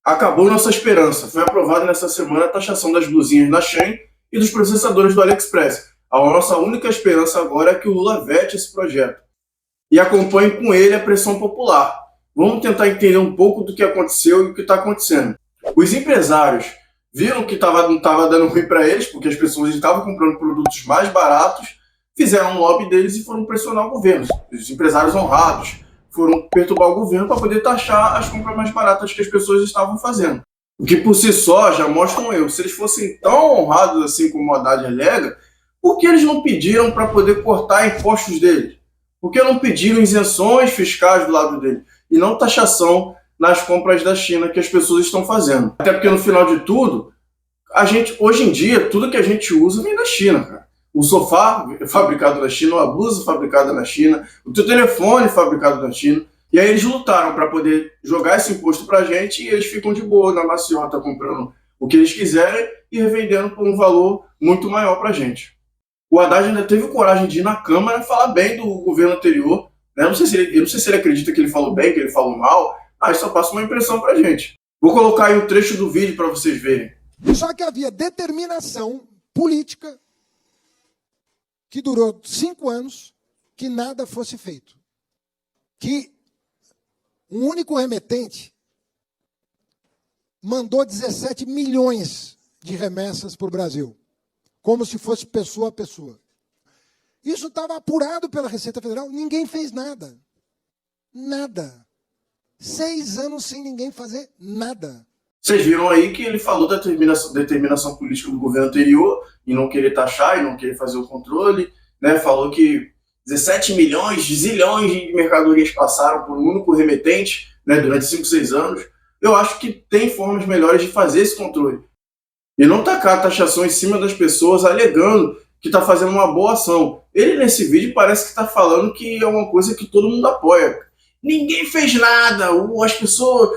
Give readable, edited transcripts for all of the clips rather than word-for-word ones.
Acabou nossa esperança. Foi aprovada nessa semana a taxação das blusinhas da Shein e dos processadores do AliExpress. A nossa única esperança agora é que o Lula vete esse projeto e acompanhe com ele a pressão popular. Vamos tentar entender um pouco do que aconteceu e o que está acontecendo. Os empresários viram que não estava dando ruim para eles, porque as pessoas estavam comprando produtos mais baratos, fizeram um lobby deles e foram pressionar o governo. Os empresários honrados foram perturbar o governo para poder taxar as compras mais baratas que as pessoas estavam fazendo. O que por si só já mostra um erro. Se eles fossem tão honrados assim como o Haddad alega, por que eles não pediram para poder cortar impostos deles? Por que não pediram isenções fiscais do lado dele? E não taxação nas compras da China que as pessoas estão fazendo. Até porque no final de tudo, hoje em dia, tudo que a gente usa vem da China, cara. O sofá é fabricado na China, a blusa fabricada na China, o teu telefone fabricado na China. E aí eles lutaram para poder jogar esse imposto pra gente e eles ficam de boa na maciota comprando o que eles quiserem e revendendo por um valor muito maior pra gente. O Haddad ainda teve coragem de ir na Câmara falar bem do governo anterior. Né? Eu não sei se ele acredita que ele falou bem, que ele falou mal, mas só passa uma impressão pra gente. Vou colocar aí um trecho do vídeo para vocês verem. Só que havia determinação política que durou 5 anos que nada fosse feito. Que um único remetente mandou 17 milhões de remessas para o Brasil, como se fosse pessoa a pessoa. Isso estava apurado pela Receita Federal, ninguém fez nada. Nada. 6 anos sem ninguém fazer nada. Vocês viram aí que ele falou da determinação política do governo anterior, e não querer taxar, e não querer fazer o controle, né? Falou que 17 milhões, zilhões de mercadorias passaram por um único remetente, né, durante 5, 6 anos. Eu acho que tem formas melhores de fazer esse controle. E não tacar a taxação em cima das pessoas alegando que está fazendo uma boa ação. Ele, nesse vídeo, parece que está falando que é uma coisa que todo mundo apoia. Ninguém fez nada, as pessoas,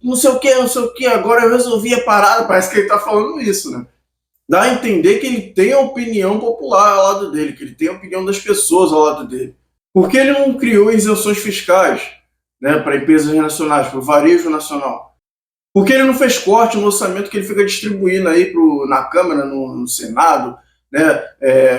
não sei o que, agora eu resolvi a parada. Parece que ele está falando isso, né? Dá a entender que ele tem a opinião popular ao lado dele, que ele tem a opinião das pessoas ao lado dele. Por que ele não criou isenções fiscais, né, para empresas nacionais, para o varejo nacional? Por que ele não fez corte no orçamento que ele fica distribuindo aí na Câmara, no Senado, né,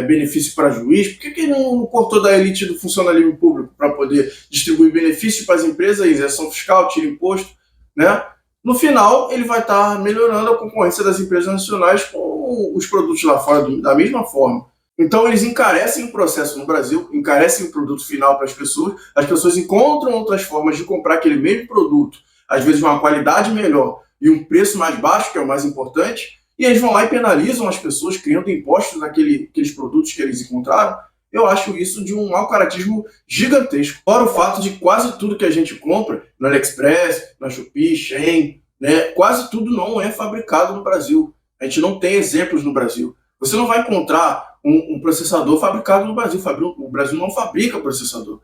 benefício para juiz? Por que ele não cortou da elite do funcionalismo público para poder distribuir benefício para as empresas, isenção fiscal, tira imposto, né? No final, ele vai estar melhorando a concorrência das empresas nacionais com os produtos lá fora da mesma forma. Então, eles encarecem o processo no Brasil, encarecem o produto final para as pessoas encontram outras formas de comprar aquele mesmo produto, às vezes de uma qualidade melhor e um preço mais baixo, que é o mais importante, e eles vão lá e penalizam as pessoas, criando impostos naqueles produtos que eles encontraram. Eu acho isso de um mau caratismo gigantesco. Fora o fato de quase tudo que a gente compra no AliExpress, na Shopee, Shein, né, quase tudo não é fabricado no Brasil. A gente não tem exemplos no Brasil. Você não vai encontrar um processador fabricado no Brasil. O Brasil não fabrica processador.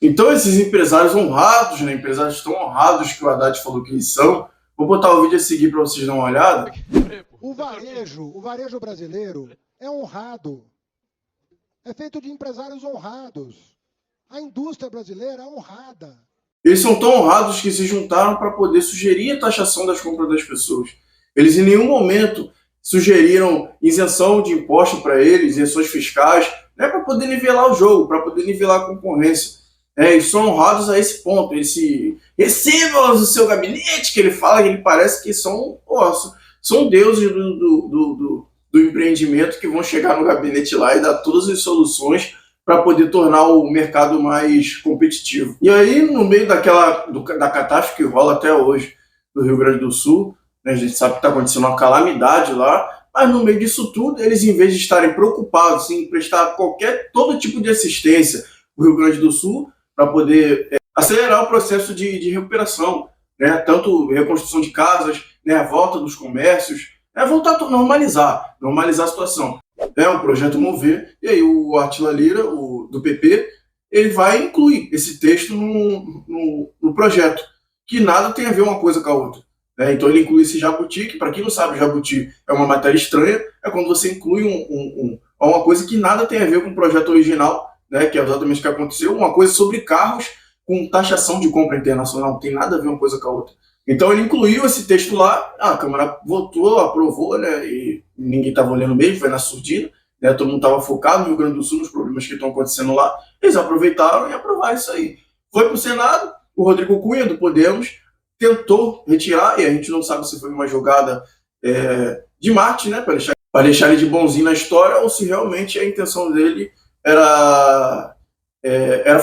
Então esses empresários honrados, né, empresários tão honrados que o Haddad falou que eles são, vou botar o vídeo a seguir para vocês darem uma olhada. O varejo brasileiro é honrado. É feito de empresários honrados. A indústria brasileira é honrada. Eles são tão honrados que se juntaram para poder sugerir a taxação das compras das pessoas. Eles em nenhum momento sugeriram isenção de imposto para eles, isenções fiscais, né, para poder nivelar o jogo, para poder nivelar a concorrência. Eles são honrados a esse ponto. Receba-os no seu gabinete, que ele fala, que ele parece que são deuses do empreendimento, que vão chegar no gabinete lá e dar todas as soluções para poder tornar o mercado mais competitivo. E aí, no meio da catástrofe que rola até hoje no Rio Grande do Sul, né, a gente sabe que está acontecendo uma calamidade lá, mas no meio disso tudo, eles, em vez de estarem preocupados em prestar todo tipo de assistência ao Rio Grande do Sul, para poder acelerar o processo de recuperação, né, tanto reconstrução de casas, né, a volta dos comércios, voltar a normalizar a situação. O projeto Mover, e aí o Átila Lira, do PP, ele vai incluir esse texto no projeto, que nada tem a ver uma coisa com a outra. Então ele inclui esse jabuti, que para quem não sabe, jabuti é uma matéria estranha, é quando você inclui uma coisa que nada tem a ver com o projeto original, né, que é exatamente o que aconteceu, uma coisa sobre carros com taxação de compra internacional, não tem nada a ver uma coisa com a outra. Então ele incluiu esse texto lá, a Câmara votou, aprovou, né, e ninguém estava olhando mesmo, foi na surdina, né, todo mundo estava focado no Rio Grande do Sul, nos problemas que estão acontecendo lá, eles aproveitaram e aprovaram isso aí. Foi para o Senado, o Rodrigo Cunha, do Podemos, tentou retirar, e a gente não sabe se foi uma jogada de marketing, né, para deixar ele de bonzinho na história, ou se realmente a intenção dele era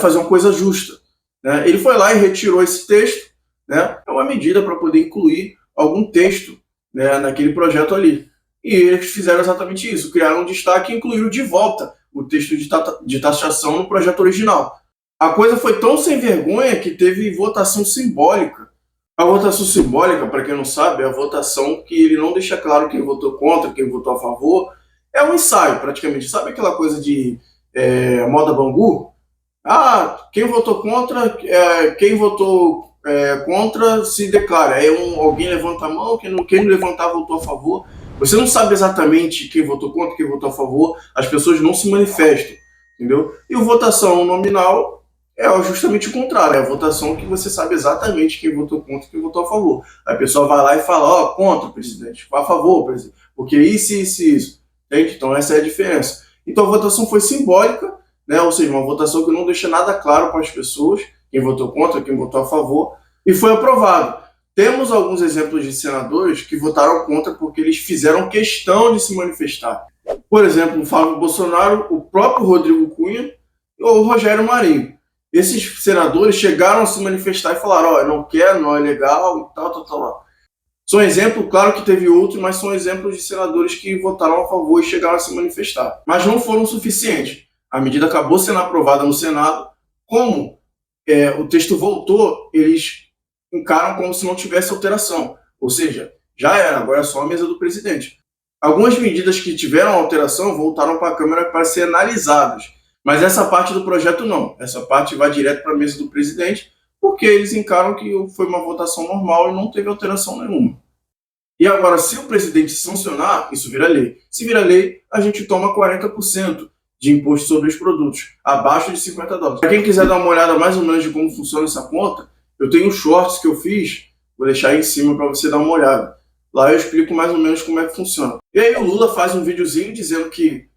fazer uma coisa justa. Né? Ele foi lá e retirou esse texto, né? É uma medida para poder incluir algum texto, né, naquele projeto ali. E eles fizeram exatamente isso, criaram um destaque e incluíram de volta o texto de taxação no projeto original. A coisa foi tão sem vergonha que teve votação simbólica. A votação simbólica, para quem não sabe, é a votação que ele não deixa claro quem votou contra, quem votou a favor. É um ensaio, praticamente. Sabe aquela coisa de moda Bangu? Ah, quem votou contra, contra se declara. Aí alguém levanta a mão, quem não levantar votou a favor. Você não sabe exatamente quem votou contra, quem votou a favor. As pessoas não se manifestam, entendeu? E a votação nominal é justamente o contrário. É a votação que você sabe exatamente quem votou contra e quem votou a favor. A pessoa vai lá e fala, contra o presidente, a favor, presidente, porque isso. Entende? Então essa é a diferença. Então a votação foi simbólica, né? Ou seja, uma votação que não deixa nada claro para as pessoas, quem votou contra, quem votou a favor, e foi aprovado. Temos alguns exemplos de senadores que votaram contra porque eles fizeram questão de se manifestar. Por exemplo, o Flávio Bolsonaro, o próprio Rodrigo Cunha ou o Rogério Marinho. Esses senadores chegaram a se manifestar e falaram, não quero, não é legal e tal. São exemplos, claro que teve outros, mas são exemplos de senadores que votaram a favor e chegaram a se manifestar. Mas não foram suficientes. A medida acabou sendo aprovada no Senado. Como o texto voltou, eles encaram como se não tivesse alteração. Ou seja, já era, agora é só a mesa do presidente. Algumas medidas que tiveram alteração voltaram para a Câmara para ser analisadas. Mas essa parte do projeto não. Essa parte vai direto para a mesa do presidente, porque eles encaram que foi uma votação normal e não teve alteração nenhuma. E agora, se o presidente sancionar, isso vira lei. Se vira lei, a gente toma 40% de imposto sobre os produtos, abaixo de $50. Para quem quiser dar uma olhada mais ou menos de como funciona essa conta, eu tenho shorts que eu fiz, vou deixar aí em cima para você dar uma olhada. Lá eu explico mais ou menos como é que funciona. E aí o Lula faz um videozinho dizendo que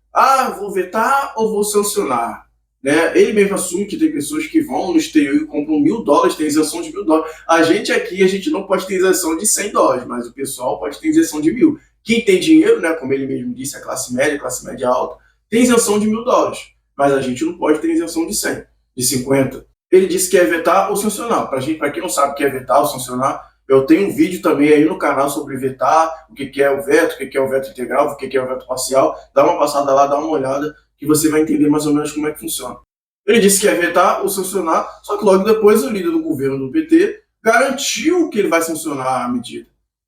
vou vetar ou vou sancionar. Né? Ele mesmo assume que tem pessoas que vão no exterior e compram $1.000, tem isenção de $1.000. A gente não pode ter isenção de $100, mas o pessoal pode ter isenção de 1.000. Quem tem dinheiro, né, como ele mesmo disse, a classe média alta, tem isenção de $1.000, mas a gente não pode ter isenção de 100, de 50. Ele disse que é vetar ou sancionar. Para quem não sabe o que é vetar ou sancionar, eu tenho um vídeo também aí no canal sobre vetar, o que é o veto, o que é o veto integral, o que é o veto parcial. Dá uma passada lá, dá uma olhada, que você vai entender mais ou menos como é que funciona. Ele disse que é vetar ou sancionar, só que logo depois o líder do governo do PT garantiu que ele vai sancionar a medida.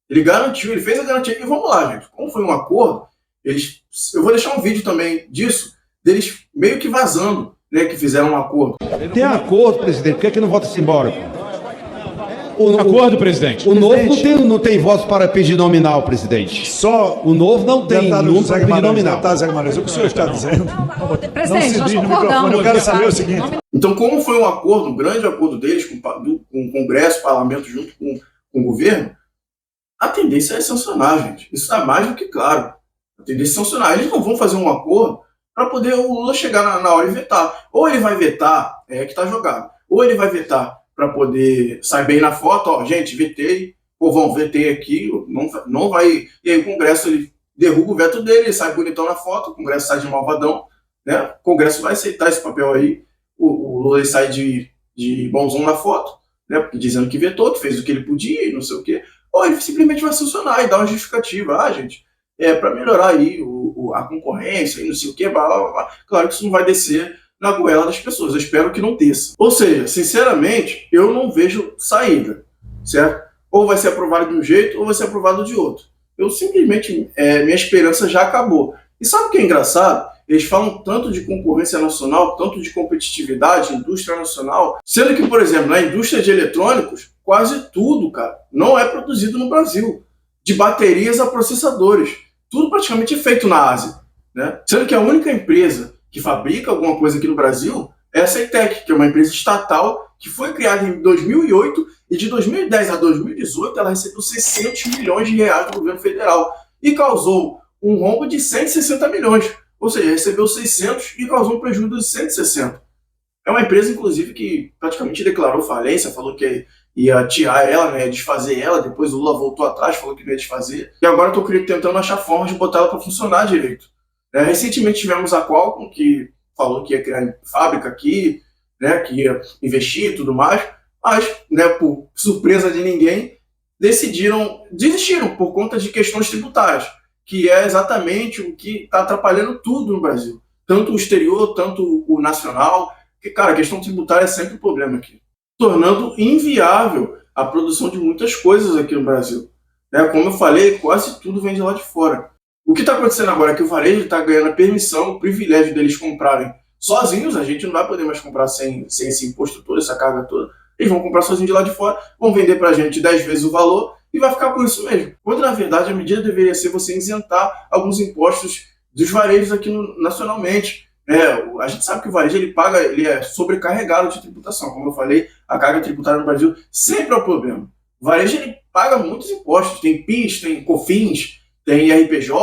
Ele garantiu, ele fez a garantia. E vamos lá, gente, como foi um acordo, eu vou deixar um vídeo também disso, deles meio que vazando, né, que fizeram um acordo. Tem acordo, presidente, por que não vota simbólico? Acordo, presidente. O novo não tem votos para pedir nominal, presidente. Só o novo não tem número para pedir nominal. Zé Guimarães, o que o senhor está dizendo? Presidente, não se diz no microfone. Eu quero saber o seguinte. Então, como foi um acordo, um grande acordo deles com o Congresso, o Parlamento, junto com o governo, a tendência é sancionar, gente. Isso está mais do que claro. A tendência é sancionar. Eles não vão fazer um acordo para poder o Lula chegar na hora e vetar. Ou ele vai vetar, que está jogado. Ou ele vai vetar para poder sair bem na foto, gente, vetei, vetei aqui, não vai... E aí o Congresso, ele derruba o veto dele, ele sai bonitão na foto, o Congresso sai de malvadão, né? O Congresso vai aceitar esse papel aí, o Lula sai de bonzão na foto, né? Dizendo que vetou, que fez o que ele podia e não sei o quê, ou ele simplesmente vai sancionar e dar uma justificativa, gente, para melhorar aí a concorrência e não sei o quê, blá, blá, blá. Claro que isso não vai descer na goela das pessoas, eu espero que não desça. Ou seja, sinceramente, eu não vejo saída, certo? Ou vai ser aprovado de um jeito, ou vai ser aprovado de outro. Eu simplesmente, minha esperança já acabou. E sabe o que é engraçado? Eles falam tanto de concorrência nacional, tanto de competitividade, indústria nacional, sendo que, por exemplo, na indústria de eletrônicos, quase tudo, cara, não é produzido no Brasil. De baterias a processadores. Tudo praticamente é feito na Ásia, né? Sendo que a única empresa que fabrica alguma coisa aqui no Brasil é a Ceitec, que é uma empresa estatal que foi criada em 2008 e de 2010 a 2018 ela recebeu 600 milhões de reais do governo federal e causou um rombo de 160 milhões. Ou seja, recebeu 600 e causou um prejuízo de 160. É uma empresa, inclusive, que praticamente declarou falência, falou que ia tirar ela, né, desfazer ela, depois o Lula voltou atrás, falou que não ia desfazer, e agora estou tentando achar formas de botar ela para funcionar direito. Recentemente tivemos a Qualcomm, que falou que ia criar fábrica aqui, né, que ia investir e tudo mais, mas, né, por surpresa de ninguém, desistiram por conta de questões tributárias, que é exatamente o que está atrapalhando tudo no Brasil. Tanto o exterior, tanto o nacional, porque, cara, a questão tributária é sempre um problema aqui, tornando inviável a produção de muitas coisas aqui no Brasil. Como eu falei, quase tudo vem de lá de fora. O que está acontecendo agora é que o varejo está ganhando a permissão, o privilégio deles comprarem sozinhos, a gente não vai poder mais comprar sem esse imposto todo, essa carga toda, eles vão comprar sozinhos de lá de fora, vão vender para a gente 10 vezes o valor e vai ficar por isso mesmo. Quando, na verdade, a medida deveria ser você isentar alguns impostos dos varejos aqui nacionalmente. A gente sabe que o varejo ele é sobrecarregado de tributação. Como eu falei, a carga tributária no Brasil sempre é o problema. O varejo ele paga muitos impostos, tem PIS, tem COFINS, tem IRPJ,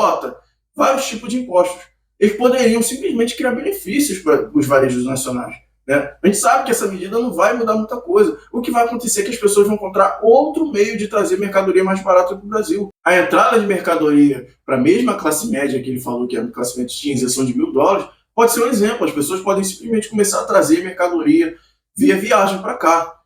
vários tipos de impostos. Eles poderiam simplesmente criar benefícios para os varejos nacionais. A gente sabe que essa medida não vai mudar muita coisa. O que vai acontecer é que as pessoas vão encontrar outro meio de trazer mercadoria mais barata para o Brasil. A entrada de mercadoria para a mesma classe média que ele falou que a classe média tinha isenção de $1.000, pode ser um exemplo. As pessoas podem simplesmente começar a trazer mercadoria via viagem para cá.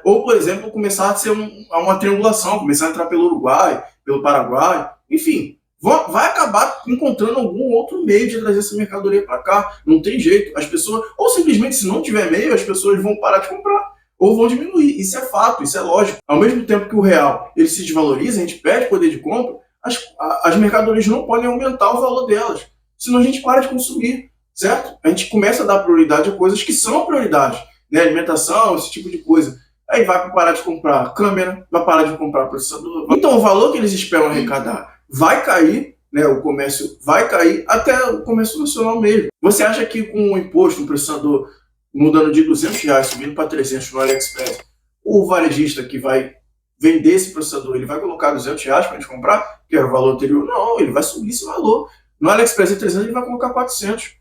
Ou, por exemplo, começar a ser uma triangulação, começar a entrar pelo Uruguai, pelo Paraguai, enfim. Vai acabar encontrando algum outro meio de trazer essa mercadoria para cá. Não tem jeito. As pessoas, ou simplesmente, se não tiver meio, as pessoas vão parar de comprar ou vão diminuir. Isso é fato, isso é lógico. Ao mesmo tempo que o real ele se desvaloriza, a gente perde poder de compra, as mercadorias não podem aumentar o valor delas. Senão a gente para de consumir, certo? A gente começa a dar prioridade a coisas que são prioridades. Alimentação, esse tipo de coisa. Aí vai parar de comprar câmera, vai parar de comprar processador. Então o valor que eles esperam arrecadar vai cair, o comércio vai cair, até o comércio nacional mesmo. Você acha que com o imposto, um processador mudando de R$200, subindo para 300 no AliExpress, o varejista que vai vender esse processador, ele vai colocar R$200 para a gente comprar, que era o valor anterior? Não, ele vai subir esse valor. No AliExpress é 300, ele vai colocar 400.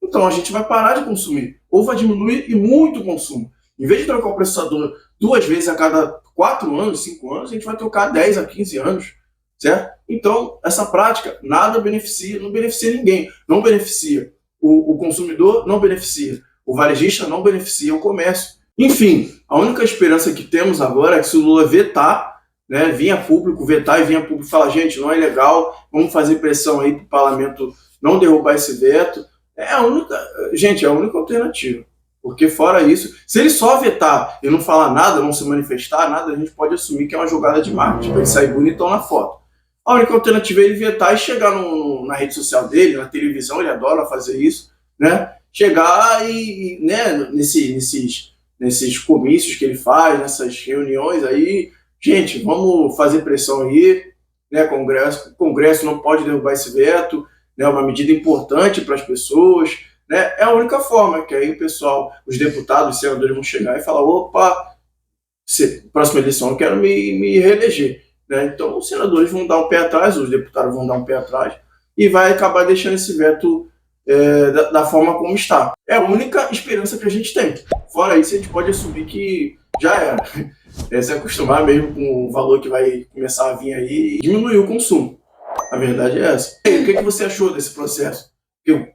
Então a gente vai parar de consumir, ou vai diminuir e muito o consumo. Em vez de trocar o processador 2 vezes a cada 4 anos, 5 anos, a gente vai trocar 10 a 15 anos, certo? Então, essa prática nada beneficia, não beneficia ninguém. Não beneficia o consumidor, não beneficia o varejista, não beneficia o comércio. Enfim, a única esperança que temos agora é que se o Lula vetar, vir a público, vetar e vir a público falar, gente, não é legal, vamos fazer pressão aí para o parlamento não derrubar esse veto. É a única alternativa. Porque fora isso, se ele só vetar e não falar nada, não se manifestar, nada, a gente pode assumir que é uma jogada de marketing, para ele sair bonitão na foto. A única alternativa é ele vetar e chegar na rede social dele, na televisão, ele adora fazer isso, chegar e nesses comícios que ele faz, nessas reuniões aí, gente, vamos fazer pressão aí, o Congresso não pode derrubar esse veto, é uma medida importante para as pessoas, é a única forma que aí o pessoal, os deputados, os senadores vão chegar e falar, opa, próxima eleição eu quero me reeleger. Então os senadores vão dar um pé atrás, os deputados vão dar um pé atrás e vai acabar deixando esse veto da forma como está. É a única esperança que a gente tem. Fora isso, a gente pode assumir que já era. Se acostumar mesmo com o valor que vai começar a vir aí e diminuir o consumo. A verdade é essa. E aí, o que você achou desse processo?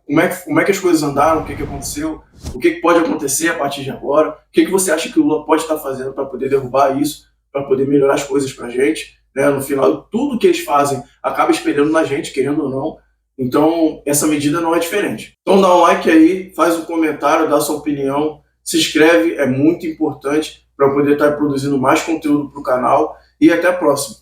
Como é que as coisas andaram? O que aconteceu? O que pode acontecer a partir de agora? O que você acha que o Lula pode estar fazendo para poder derrubar isso, para poder melhorar as coisas para a gente? No final, tudo que eles fazem acaba espelhando na gente, querendo ou não. Então, essa medida não é diferente. Então, dá um like aí, faz um comentário, dá sua opinião, se inscreve, é muito importante para poder estar produzindo mais conteúdo para o canal. E até a próxima.